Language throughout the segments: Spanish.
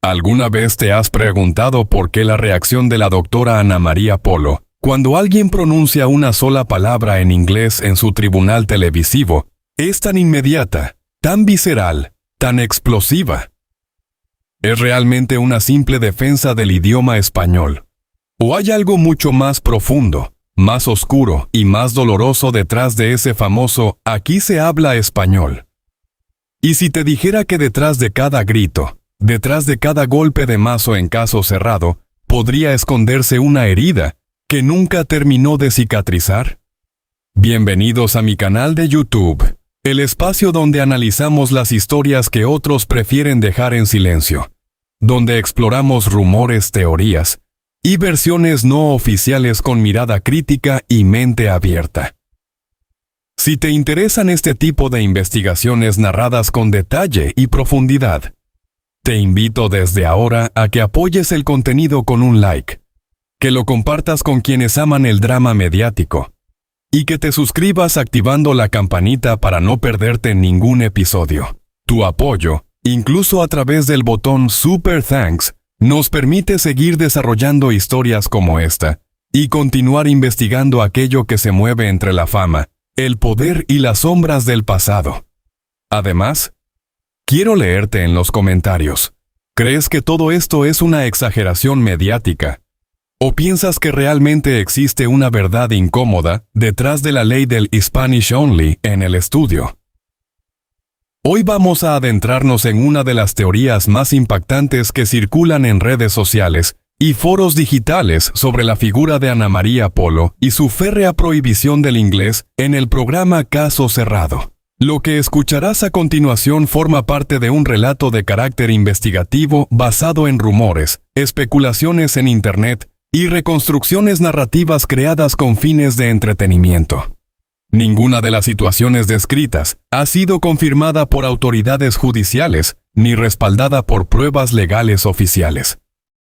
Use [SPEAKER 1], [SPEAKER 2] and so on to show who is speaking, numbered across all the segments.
[SPEAKER 1] ¿Alguna vez te has preguntado por qué la reacción de la doctora Ana María Polo, cuando alguien pronuncia una sola palabra en inglés en su tribunal televisivo, es tan inmediata, tan visceral, tan explosiva? ¿Es realmente una simple defensa del idioma español? ¿O hay algo mucho más profundo, más oscuro y más doloroso detrás de ese famoso "aquí se habla español"? Y si te dijera que detrás de cada grito, detrás de cada golpe de mazo en caso cerrado, podría esconderse una herida que nunca terminó de cicatrizar? Bienvenidos a mi canal de YouTube, el espacio donde analizamos las historias que otros prefieren dejar en silencio, donde exploramos rumores, teorías y versiones no oficiales con mirada crítica y mente abierta. Si te interesan este tipo de investigaciones narradas con detalle y profundidad, te invito desde ahora a que apoyes el contenido con un like, que lo compartas con quienes aman el drama mediático, y que te suscribas activando la campanita para no perderte ningún episodio. Tu apoyo, incluso a través del botón Super Thanks, nos permite seguir desarrollando historias como esta, y continuar investigando aquello que se mueve entre la fama, el poder y las sombras del pasado. Además, quiero leerte en los comentarios. ¿Crees que todo esto es una exageración mediática? ¿O piensas que realmente existe una verdad incómoda detrás de la ley del Spanish Only en el estudio? Hoy vamos a adentrarnos en una de las teorías más impactantes que circulan en redes sociales y foros digitales sobre la figura de Ana María Polo y su férrea prohibición del inglés en el programa Caso Cerrado. Lo que escucharás a continuación forma parte de un relato de carácter investigativo basado en rumores, especulaciones en Internet y reconstrucciones narrativas creadas con fines de entretenimiento. Ninguna de las situaciones descritas ha sido confirmada por autoridades judiciales ni respaldada por pruebas legales oficiales.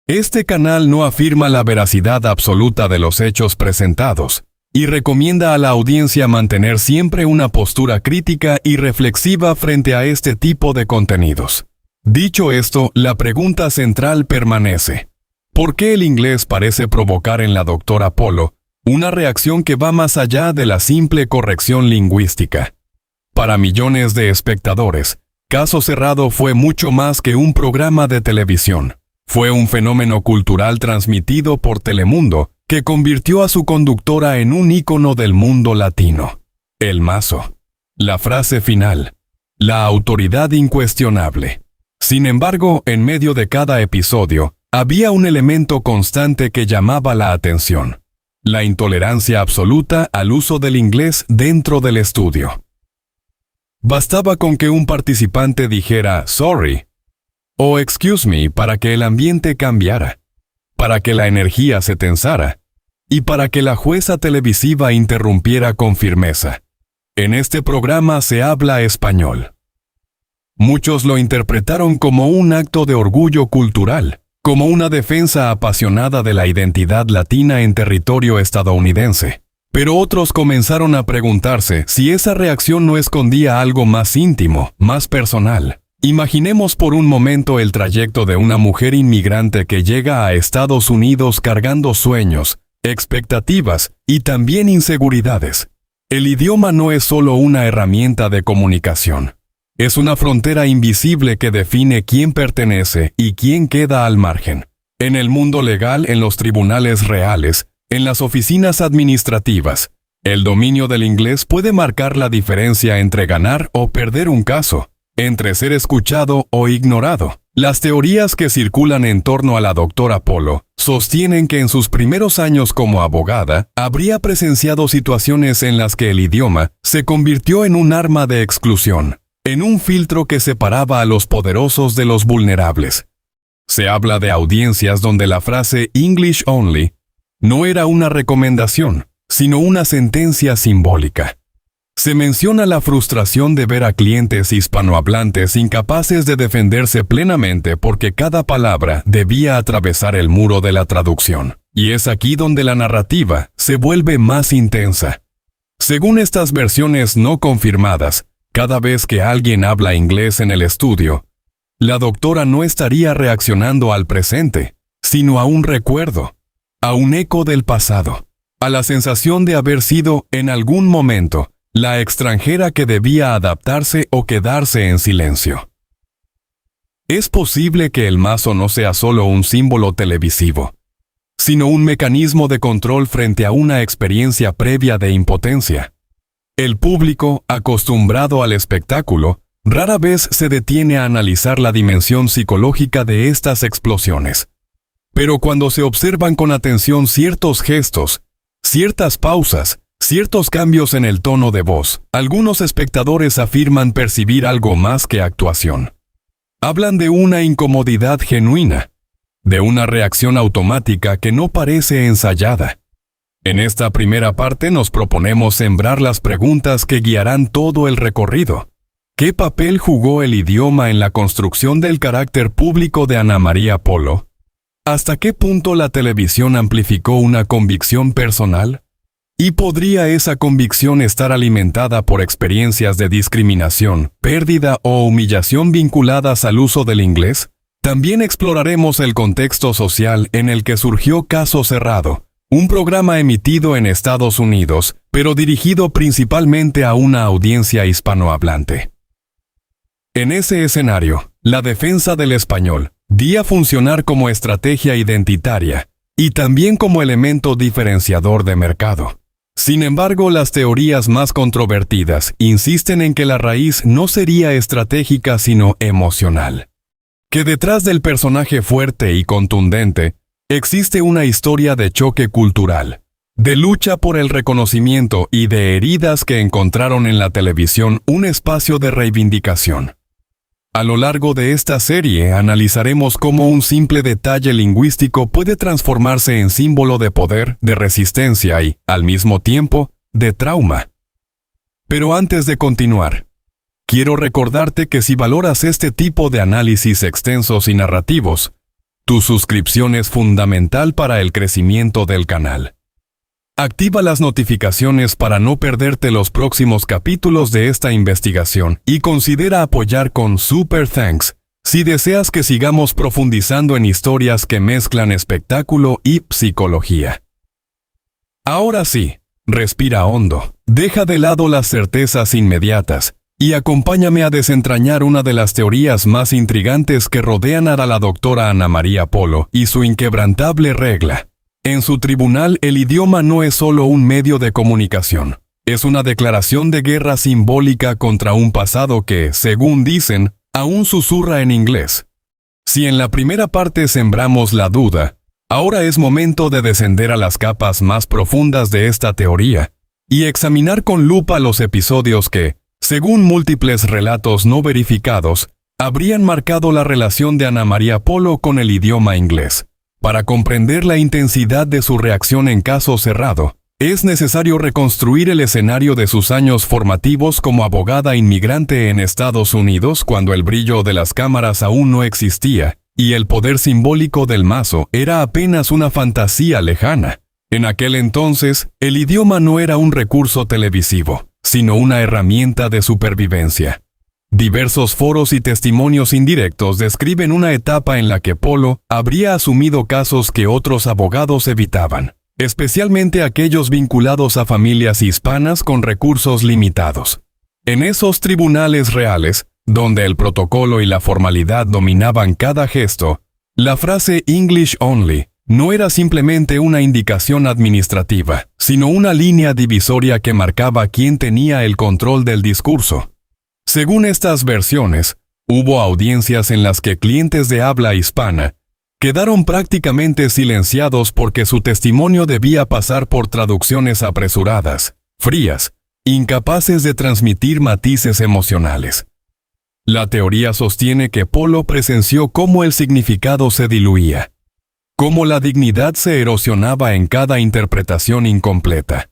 [SPEAKER 1] Este canal no afirma la veracidad absoluta de los hechos presentados y recomienda a la audiencia mantener siempre una postura crítica y reflexiva frente a este tipo de contenidos. Dicho esto, la pregunta central permanece: ¿por qué el inglés parece provocar en la doctora Polo una reacción que va más allá de la simple corrección lingüística? Para millones de espectadores, Caso Cerrado fue mucho más que un programa de televisión. Fue un fenómeno cultural transmitido por Telemundo que convirtió a su conductora en un ícono del mundo latino. El mazo, la frase final, la autoridad incuestionable. Sin embargo, en medio de cada episodio, había un elemento constante que llamaba la atención: la intolerancia absoluta al uso del inglés dentro del estudio. Bastaba con que un participante dijera "sorry" o "excuse me" para que el ambiente cambiara, para que la energía se tensara, y para que la jueza televisiva interrumpiera con firmeza: "En este programa se habla español". Muchos lo interpretaron como un acto de orgullo cultural, como una defensa apasionada de la identidad latina en territorio estadounidense. Pero otros comenzaron a preguntarse si esa reacción no escondía algo más íntimo, más personal. Imaginemos por un momento el trayecto de una mujer inmigrante que llega a Estados Unidos cargando sueños, expectativas y también inseguridades. El idioma no es solo una herramienta de comunicación. Es una frontera invisible que define quién pertenece y quién queda al margen. En el mundo legal, en los tribunales reales, en las oficinas administrativas, el dominio del inglés puede marcar la diferencia entre ganar o perder un caso, entre ser escuchado o ignorado. Las teorías que circulan en torno a la doctora Polo sostienen que en sus primeros años como abogada habría presenciado situaciones en las que el idioma se convirtió en un arma de exclusión, en un filtro que separaba a los poderosos de los vulnerables. Se habla de audiencias donde la frase "English Only" no era una recomendación, sino una sentencia simbólica. Se menciona la frustración de ver a clientes hispanohablantes incapaces de defenderse plenamente porque cada palabra debía atravesar el muro de la traducción. Y es aquí donde la narrativa se vuelve más intensa. Según estas versiones no confirmadas, cada vez que alguien habla inglés en el estudio, La doctora no estaría reaccionando al presente, sino a un recuerdo, a un eco del pasado, a la sensación de haber sido, en algún momento, la extranjera que debía adaptarse o quedarse en silencio. Es posible que el mazo no sea solo un símbolo televisivo, sino un mecanismo de control frente a una experiencia previa de impotencia. El público, acostumbrado al espectáculo, rara vez se detiene a analizar la dimensión psicológica de estas explosiones. Pero cuando se observan con atención ciertos gestos, ciertas pausas, ciertos cambios en el tono de voz, algunos espectadores afirman percibir algo más que actuación. Hablan de una incomodidad genuina, de una reacción automática que no parece ensayada. En esta primera parte nos proponemos sembrar las preguntas que guiarán todo el recorrido. ¿Qué papel jugó el idioma en la construcción del carácter público de Ana María Polo? ¿Hasta qué punto la televisión amplificó una convicción personal? ¿Y podría esa convicción estar alimentada por experiencias de discriminación, pérdida o humillación vinculadas al uso del inglés? También exploraremos el contexto social en el que surgió Caso Cerrado, un programa emitido en Estados Unidos, pero dirigido principalmente a una audiencia hispanohablante. En ese escenario, la defensa del español di a funcionar como estrategia identitaria y también como elemento diferenciador de mercado. Sin embargo, las teorías más controvertidas insisten en que la raíz no sería estratégica sino emocional. Que detrás del personaje fuerte y contundente existe una historia de choque cultural, de lucha por el reconocimiento y de heridas que encontraron en la televisión un espacio de reivindicación. A lo largo de esta serie analizaremos cómo un simple detalle lingüístico puede transformarse en símbolo de poder, de resistencia y, al mismo tiempo, de trauma. Pero antes de continuar, quiero recordarte que si valoras este tipo de análisis extensos y narrativos, tu suscripción es fundamental para el crecimiento del canal. Activa las notificaciones para no perderte los próximos capítulos de esta investigación y considera apoyar con Super Thanks si deseas que sigamos profundizando en historias que mezclan espectáculo y psicología. Ahora sí, respira hondo, deja de lado las certezas inmediatas y acompáñame a desentrañar una de las teorías más intrigantes que rodean a la doctora Ana María Polo y su inquebrantable regla. En su tribunal, el idioma no es solo un medio de comunicación. Es una declaración de guerra simbólica contra un pasado que, según dicen, aún susurra en inglés. Si en la primera parte sembramos la duda, ahora es momento de descender a las capas más profundas de esta teoría y examinar con lupa los episodios que, según múltiples relatos no verificados, habrían marcado la relación de Ana María Polo con el idioma inglés. Para comprender la intensidad de su reacción en Caso Cerrado, es necesario reconstruir el escenario de sus años formativos como abogada inmigrante en Estados Unidos cuando el brillo de las cámaras aún no existía y el poder simbólico del mazo era apenas una fantasía lejana. En aquel entonces, el idioma no era un recurso televisivo, sino una herramienta de supervivencia. Diversos foros y testimonios indirectos describen una etapa en la que Polo habría asumido casos que otros abogados evitaban, especialmente aquellos vinculados a familias hispanas con recursos limitados. En esos tribunales reales, donde el protocolo y la formalidad dominaban cada gesto, la frase English only no era simplemente una indicación administrativa, sino una línea divisoria que marcaba quién tenía el control del discurso. Según estas versiones, hubo audiencias en las que clientes de habla hispana quedaron prácticamente silenciados porque su testimonio debía pasar por traducciones apresuradas, frías, incapaces de transmitir matices emocionales. La teoría sostiene que Polo presenció cómo el significado se diluía, cómo la dignidad se erosionaba en cada interpretación incompleta.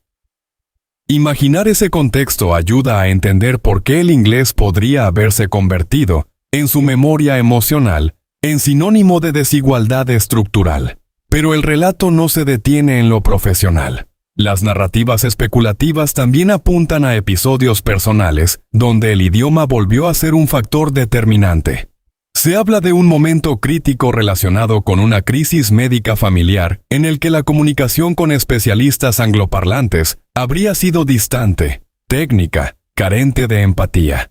[SPEAKER 1] Imaginar ese contexto ayuda a entender por qué el inglés podría haberse convertido, en su memoria emocional, en sinónimo de desigualdad estructural. Pero el relato no se detiene en lo profesional. Las narrativas especulativas también apuntan a episodios personales, donde el idioma volvió a ser un factor determinante. Se habla de un momento crítico relacionado con una crisis médica familiar en el que la comunicación con especialistas angloparlantes habría sido distante, técnica, carente de empatía.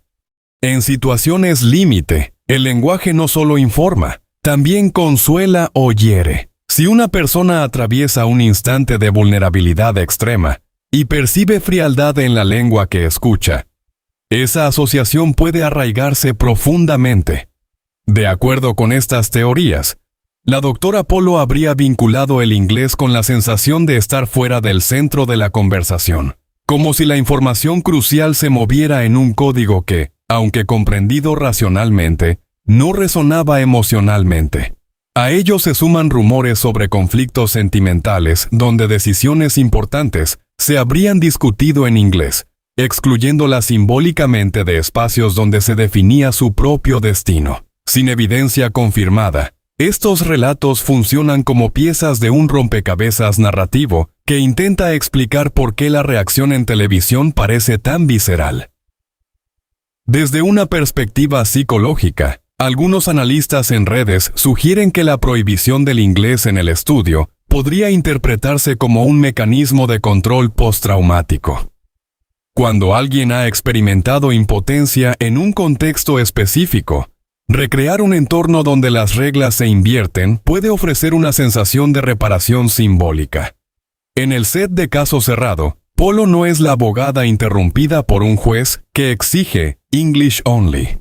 [SPEAKER 1] En situaciones límite, el lenguaje no solo informa, también consuela o hiere. Si una persona atraviesa un instante de vulnerabilidad extrema y percibe frialdad en la lengua que escucha, esa asociación puede arraigarse profundamente. De acuerdo con estas teorías, la doctora Polo habría vinculado el inglés con la sensación de estar fuera del centro de la conversación, como si la información crucial se moviera en un código que, aunque comprendido racionalmente, no resonaba emocionalmente. A ello se suman rumores sobre conflictos sentimentales donde decisiones importantes se habrían discutido en inglés, excluyéndola simbólicamente de espacios donde se definía su propio destino. Sin evidencia confirmada, estos relatos funcionan como piezas de un rompecabezas narrativo que intenta explicar por qué la reacción en televisión parece tan visceral. Desde una perspectiva psicológica, algunos analistas en redes sugieren que la prohibición del inglés en el estudio podría interpretarse como un mecanismo de control postraumático. Cuando alguien ha experimentado impotencia en un contexto específico, recrear un entorno donde las reglas se invierten puede ofrecer una sensación de reparación simbólica. En el set de Caso Cerrado, Polo no es la abogada interrumpida por un juez que exige English only.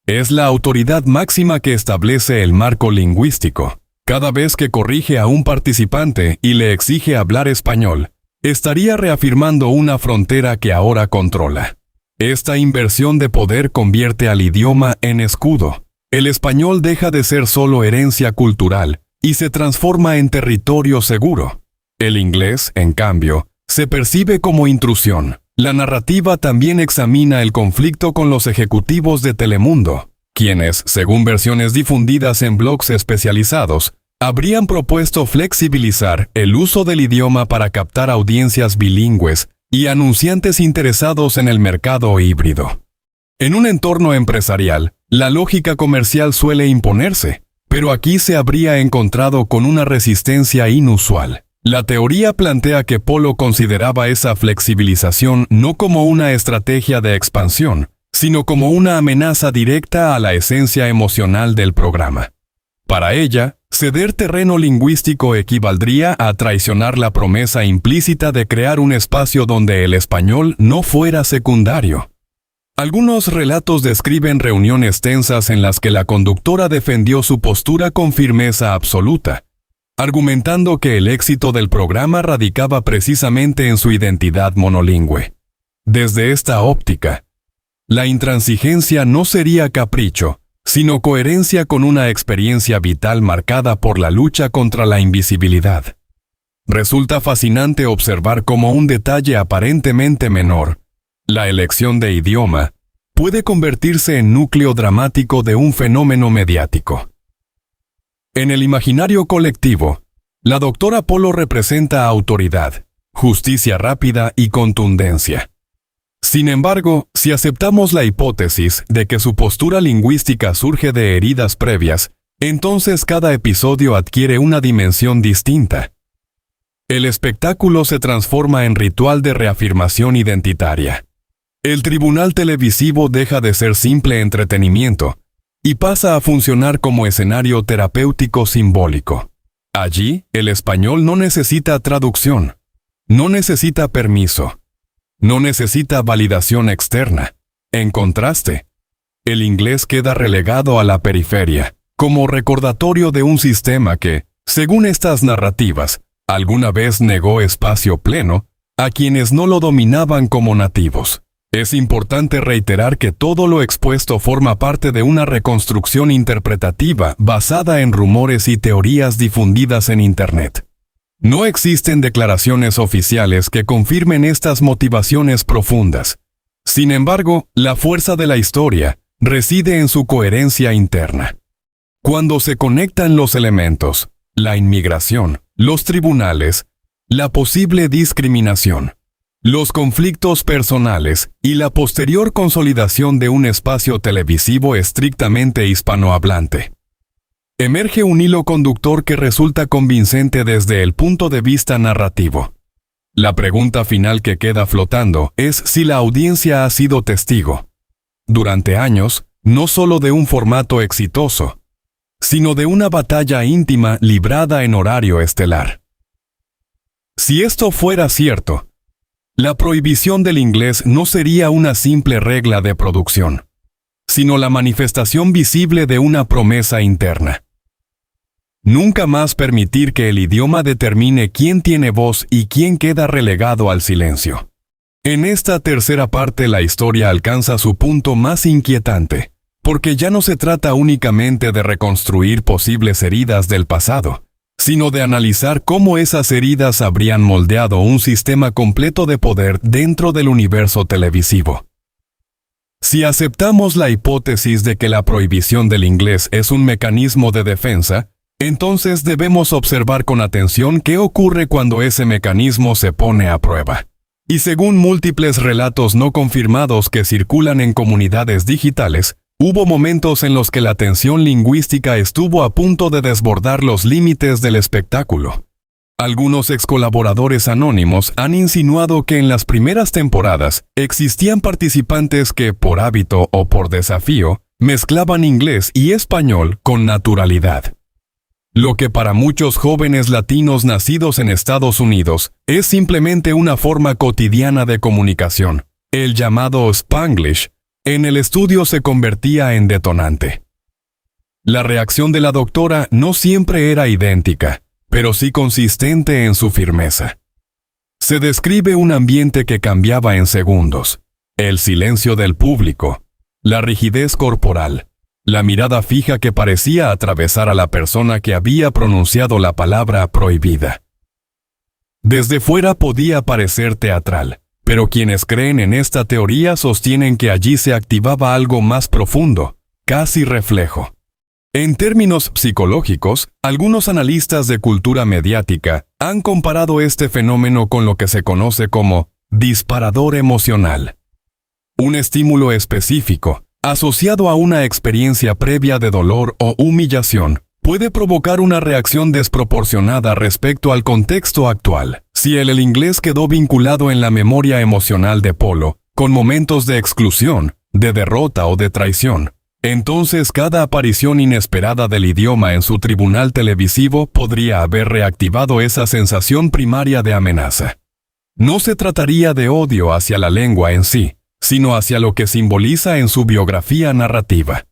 [SPEAKER 1] Es la autoridad máxima que establece el marco lingüístico. Cada vez que corrige a un participante y le exige hablar español, estaría reafirmando una frontera que ahora controla. Esta inversión de poder convierte al idioma en escudo. El español deja de ser solo herencia cultural y se transforma en territorio seguro. El inglés, en cambio, se percibe como intrusión. La narrativa también examina el conflicto con los ejecutivos de Telemundo, quienes, según versiones difundidas en blogs especializados, habrían propuesto flexibilizar el uso del idioma para captar audiencias bilingües y anunciantes interesados en el mercado híbrido. En un entorno empresarial, la lógica comercial suele imponerse, pero aquí se habría encontrado con una resistencia inusual. La teoría plantea que Polo consideraba esa flexibilización no como una estrategia de expansión, sino como una amenaza directa a la esencia emocional del programa. Para ella, ceder terreno lingüístico equivaldría a traicionar la promesa implícita de crear un espacio donde el español no fuera secundario. Algunos relatos describen reuniones tensas en las que la conductora defendió su postura con firmeza absoluta, argumentando que el éxito del programa radicaba precisamente en su identidad monolingüe. Desde esta óptica, la intransigencia no sería capricho, sino coherencia con una experiencia vital marcada por la lucha contra la invisibilidad. Resulta fascinante observar cómo un detalle aparentemente menor, la elección de idioma, puede convertirse en núcleo dramático de un fenómeno mediático. En el imaginario colectivo, la doctora Polo representa autoridad, justicia rápida y contundencia. Sin embargo, si aceptamos la hipótesis de que su postura lingüística surge de heridas previas, entonces cada episodio adquiere una dimensión distinta. El espectáculo se transforma en ritual de reafirmación identitaria. El tribunal televisivo deja de ser simple entretenimiento y pasa a funcionar como escenario terapéutico simbólico. Allí, el español no necesita traducción, no necesita permiso, no necesita validación externa. En contraste, el inglés queda relegado a la periferia, como recordatorio de un sistema que, según estas narrativas, alguna vez negó espacio pleno a quienes no lo dominaban como nativos. Es importante reiterar que todo lo expuesto forma parte de una reconstrucción interpretativa basada en rumores y teorías difundidas en Internet. No existen declaraciones oficiales que confirmen estas motivaciones profundas. Sin embargo, la fuerza de la historia reside en su coherencia interna. Cuando se conectan los elementos, la inmigración, los tribunales, la posible discriminación, los conflictos personales y la posterior consolidación de un espacio televisivo estrictamente hispanohablante. Emerge un hilo conductor que resulta convincente desde el punto de vista narrativo. La pregunta final que queda flotando es si la audiencia ha sido testigo, durante años, no solo de un formato exitoso, sino de una batalla íntima librada en horario estelar. Si esto fuera cierto, la prohibición del inglés no sería una simple regla de producción, sino la manifestación visible de una promesa interna. Nunca más permitir que el idioma determine quién tiene voz y quién queda relegado al silencio. En esta tercera parte la historia alcanza su punto más inquietante, porque ya no se trata únicamente de reconstruir posibles heridas del pasado, sino de analizar cómo esas heridas habrían moldeado un sistema completo de poder dentro del universo televisivo. Si aceptamos la hipótesis de que la prohibición del inglés es un mecanismo de defensa, entonces debemos observar con atención qué ocurre cuando ese mecanismo se pone a prueba. Y según múltiples relatos no confirmados que circulan en comunidades digitales, hubo momentos en los que la tensión lingüística estuvo a punto de desbordar los límites del espectáculo. Algunos excolaboradores anónimos han insinuado que en las primeras temporadas existían participantes que, por hábito o por desafío, mezclaban inglés y español con naturalidad. Lo que para muchos jóvenes latinos nacidos en Estados Unidos es simplemente una forma cotidiana de comunicación, el llamado Spanglish, en el estudio se convertía en detonante. La reacción de la doctora no siempre era idéntica, pero sí consistente en su firmeza. Se describe un ambiente que cambiaba en segundos, el silencio del público, la rigidez corporal, la mirada fija que parecía atravesar a la persona que había pronunciado la palabra prohibida. Desde fuera podía parecer teatral, pero quienes creen en esta teoría sostienen que allí se activaba algo más profundo, casi reflejo. En términos psicológicos, algunos analistas de cultura mediática han comparado este fenómeno con lo que se conoce como disparador emocional. Un estímulo específico, asociado a una experiencia previa de dolor o humillación, puede provocar una reacción desproporcionada respecto al contexto actual. Si el inglés quedó vinculado en la memoria emocional de Polo, con momentos de exclusión, de derrota o de traición, entonces cada aparición inesperada del idioma en su tribunal televisivo podría haber reactivado esa sensación primaria de amenaza. No se trataría de odio hacia la lengua en sí, sino hacia lo que simboliza en su biografía narrativa.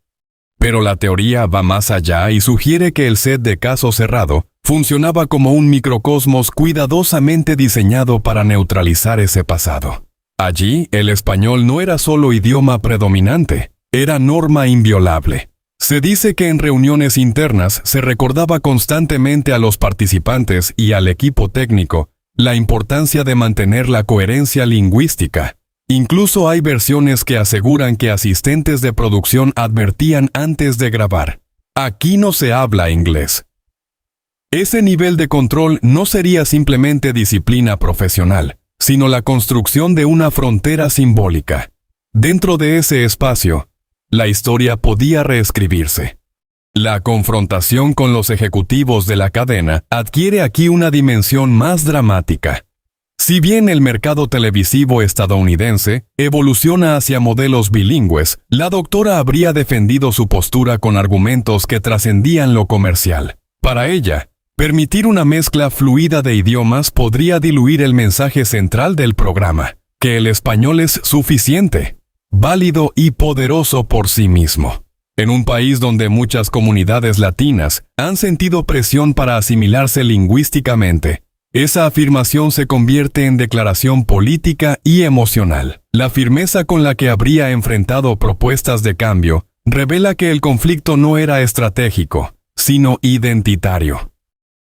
[SPEAKER 1] Pero la teoría va más allá y sugiere que el set de Caso Cerrado funcionaba como un microcosmos cuidadosamente diseñado para neutralizar ese pasado. Allí, el español no era solo idioma predominante, era norma inviolable. Se dice que en reuniones internas se recordaba constantemente a los participantes y al equipo técnico la importancia de mantener la coherencia lingüística. Incluso hay versiones que aseguran que asistentes de producción advertían antes de grabar: aquí no se habla inglés. Ese nivel de control no sería simplemente disciplina profesional, sino la construcción de una frontera simbólica. Dentro de ese espacio, la historia podía reescribirse. La confrontación con los ejecutivos de la cadena adquiere aquí una dimensión más dramática. Si bien el mercado televisivo estadounidense evoluciona hacia modelos bilingües, la doctora habría defendido su postura con argumentos que trascendían lo comercial. Para ella, permitir una mezcla fluida de idiomas podría diluir el mensaje central del programa, que el español es suficiente, válido y poderoso por sí mismo. En un país donde muchas comunidades latinas han sentido presión para asimilarse lingüísticamente, esa afirmación se convierte en declaración política y emocional. La firmeza con la que habría enfrentado propuestas de cambio revela que el conflicto no era estratégico, sino identitario.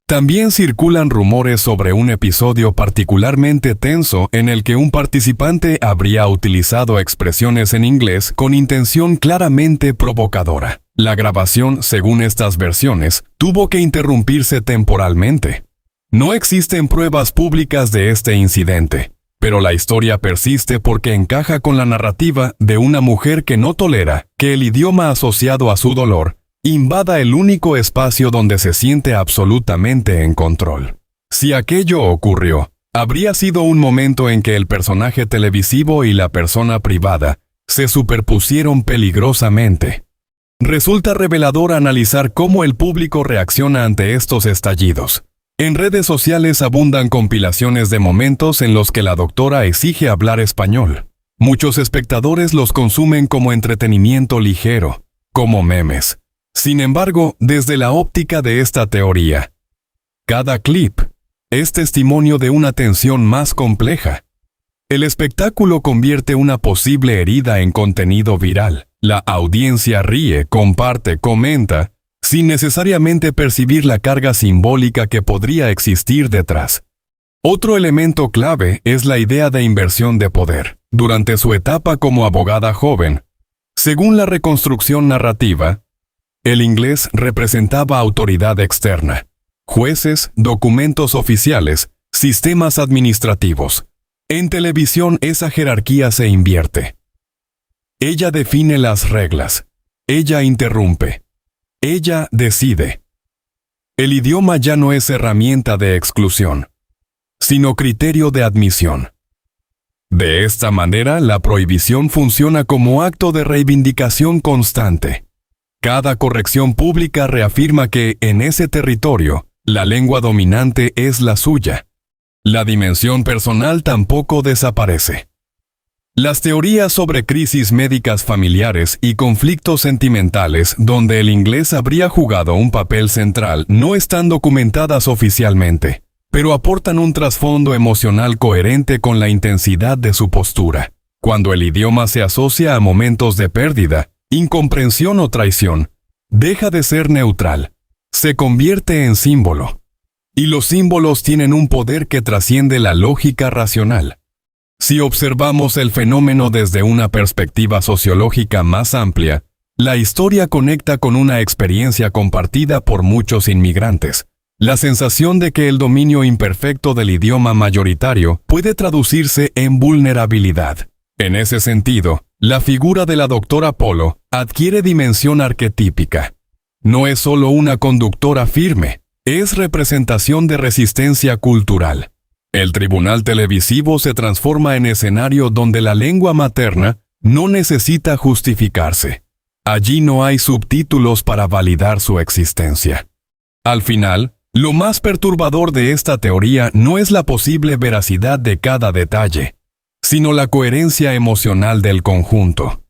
[SPEAKER 1] También circulan rumores sobre un episodio particularmente tenso en el que un participante habría utilizado expresiones en inglés con intención claramente provocadora. La grabación, según estas versiones, tuvo que interrumpirse temporalmente. No existen pruebas públicas de este incidente, Pero la historia persiste porque encaja con la narrativa de una mujer que no tolera que el idioma asociado a su dolor invada el único espacio donde se siente absolutamente en control. Si aquello ocurrió, habría sido un momento en que el personaje televisivo y la persona privada se superpusieron peligrosamente. Resulta revelador analizar cómo el público reacciona ante estos estallidos. En redes sociales abundan compilaciones de momentos en los que la doctora exige hablar español. Muchos espectadores los consumen como entretenimiento ligero, como memes. Sin embargo, desde la óptica de esta teoría, cada clip es testimonio de una tensión más compleja. El espectáculo convierte una posible herida en contenido viral. La audiencia ríe, comparte, comenta, sin necesariamente percibir la carga simbólica que podría existir detrás. Otro elemento clave es la idea de inversión de poder. Durante su etapa como abogada joven, según la reconstrucción narrativa, el inglés representaba autoridad externa. Jueces, documentos oficiales, sistemas administrativos. En televisión esa jerarquía se invierte. Ella define las reglas. Ella interrumpe. Ella decide. El idioma ya no es herramienta de exclusión, sino criterio de admisión. De esta manera, la prohibición funciona como acto de reivindicación constante. Cada corrección pública reafirma que, en ese territorio, la lengua dominante es la suya. La dimensión personal tampoco desaparece. Las teorías sobre crisis médicas familiares y conflictos sentimentales donde el inglés habría jugado un papel central no están documentadas oficialmente, pero aportan un trasfondo emocional coherente con la intensidad de su postura. Cuando el idioma se asocia a momentos de pérdida, incomprensión o traición, deja de ser neutral, se convierte en símbolo. Y los símbolos tienen un poder que trasciende la lógica racional. Si observamos el fenómeno desde una perspectiva sociológica más amplia, la historia conecta con una experiencia compartida por muchos inmigrantes. La sensación de que el dominio imperfecto del idioma mayoritario puede traducirse en vulnerabilidad. En ese sentido, la figura de la doctora Polo adquiere dimensión arquetípica. No es solo una conductora firme, es representación de resistencia cultural. El tribunal televisivo se transforma en escenario donde la lengua materna no necesita justificarse. Allí no hay subtítulos para validar su existencia. Al final, lo más perturbador de esta teoría no es la posible veracidad de cada detalle, sino la coherencia emocional del conjunto.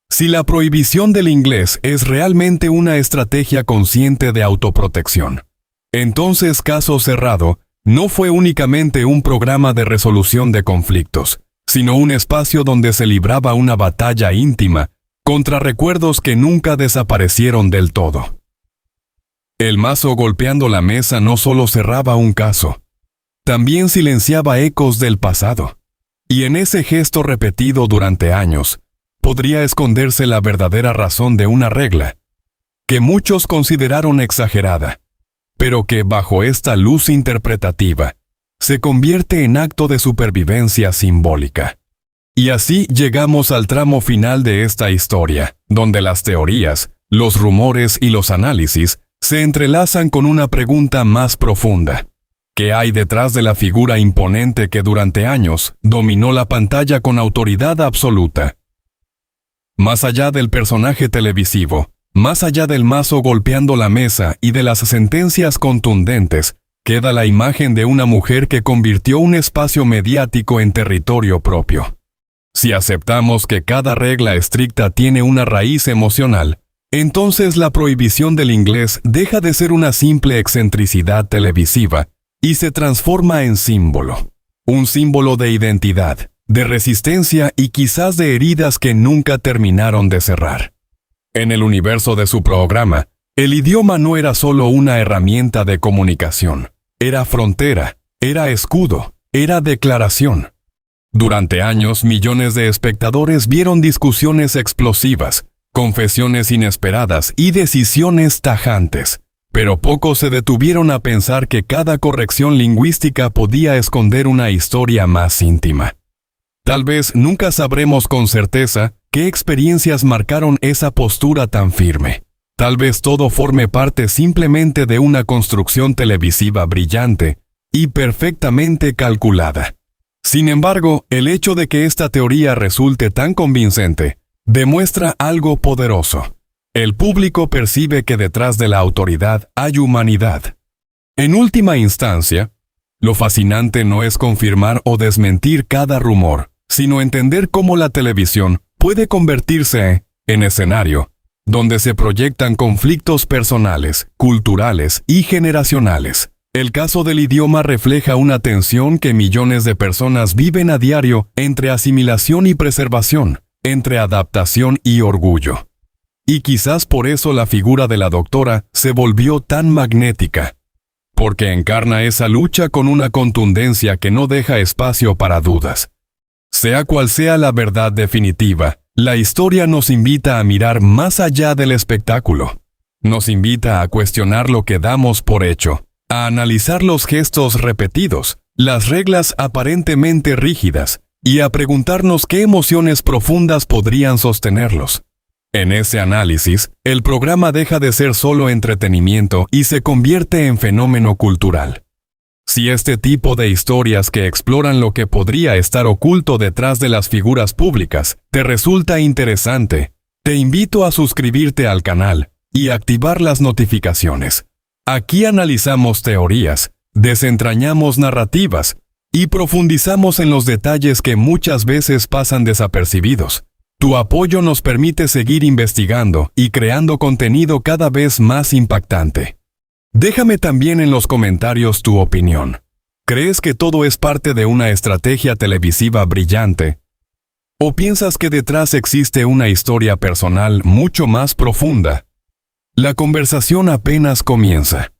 [SPEAKER 1] Si la prohibición del inglés es realmente una estrategia consciente de autoprotección, entonces Caso Cerrado no fue únicamente un programa de resolución de conflictos, sino un espacio donde se libraba una batalla íntima contra recuerdos que nunca desaparecieron del todo. El mazo golpeando la mesa no solo cerraba un caso, también silenciaba ecos del pasado. Y en ese gesto repetido durante años, podría esconderse la verdadera razón de una regla, que muchos consideraron exagerada, pero que bajo esta luz interpretativa, se convierte en acto de supervivencia simbólica. Y así llegamos al tramo final de esta historia, donde las teorías, los rumores y los análisis se entrelazan con una pregunta más profunda. ¿Qué hay detrás de la figura imponente que durante años dominó la pantalla con autoridad absoluta? Más allá del personaje televisivo, más allá del mazo golpeando la mesa y de las sentencias contundentes, queda la imagen de una mujer que convirtió un espacio mediático en territorio propio. Si aceptamos que cada regla estricta tiene una raíz emocional, entonces la prohibición del inglés deja de ser una simple excentricidad televisiva y se transforma en símbolo. Un símbolo de identidad, de resistencia y quizás de heridas que nunca terminaron de cerrar. En el universo de su programa, el idioma no era solo una herramienta de comunicación, era frontera, era escudo, era declaración. Durante años, millones de espectadores vieron discusiones explosivas, confesiones inesperadas y decisiones tajantes. pero pocos se detuvieron a pensar que cada corrección lingüística podía esconder una historia más íntima. Tal vez nunca sabremos con certeza qué experiencias marcaron esa postura tan firme. Tal vez todo forme parte simplemente de una construcción televisiva brillante y perfectamente calculada. Sin embargo, el hecho de que esta teoría resulte tan convincente demuestra algo poderoso. El público percibe que detrás de la autoridad hay humanidad. En última instancia, lo fascinante no es confirmar o desmentir cada rumor, sino entender cómo la televisión puede convertirse en escenario donde se proyectan conflictos personales, culturales y generacionales. El caso del idioma refleja una tensión que millones de personas viven a diario entre asimilación y preservación, entre adaptación y orgullo. Y quizás por eso la figura de la doctora se volvió tan magnética, porque encarna esa lucha con una contundencia que no deja espacio para dudas. Sea cual sea la verdad definitiva, la historia nos invita a mirar más allá del espectáculo. Nos invita a cuestionar lo que damos por hecho, a analizar los gestos repetidos, las reglas aparentemente rígidas, y a preguntarnos qué emociones profundas podrían sostenerlos. En ese análisis, el programa deja de ser solo entretenimiento y se convierte en fenómeno cultural. Si este tipo de historias que exploran lo que podría estar oculto detrás de las figuras públicas te resulta interesante, te invito a suscribirte al canal y activar las notificaciones. Aquí analizamos teorías, desentrañamos narrativas y profundizamos en los detalles que muchas veces pasan desapercibidos. Tu apoyo nos permite seguir investigando y creando contenido cada vez más impactante. Déjame también en los comentarios tu opinión. ¿Crees que todo es parte de una estrategia televisiva brillante? ¿O piensas que detrás existe una historia personal mucho más profunda? La conversación apenas comienza.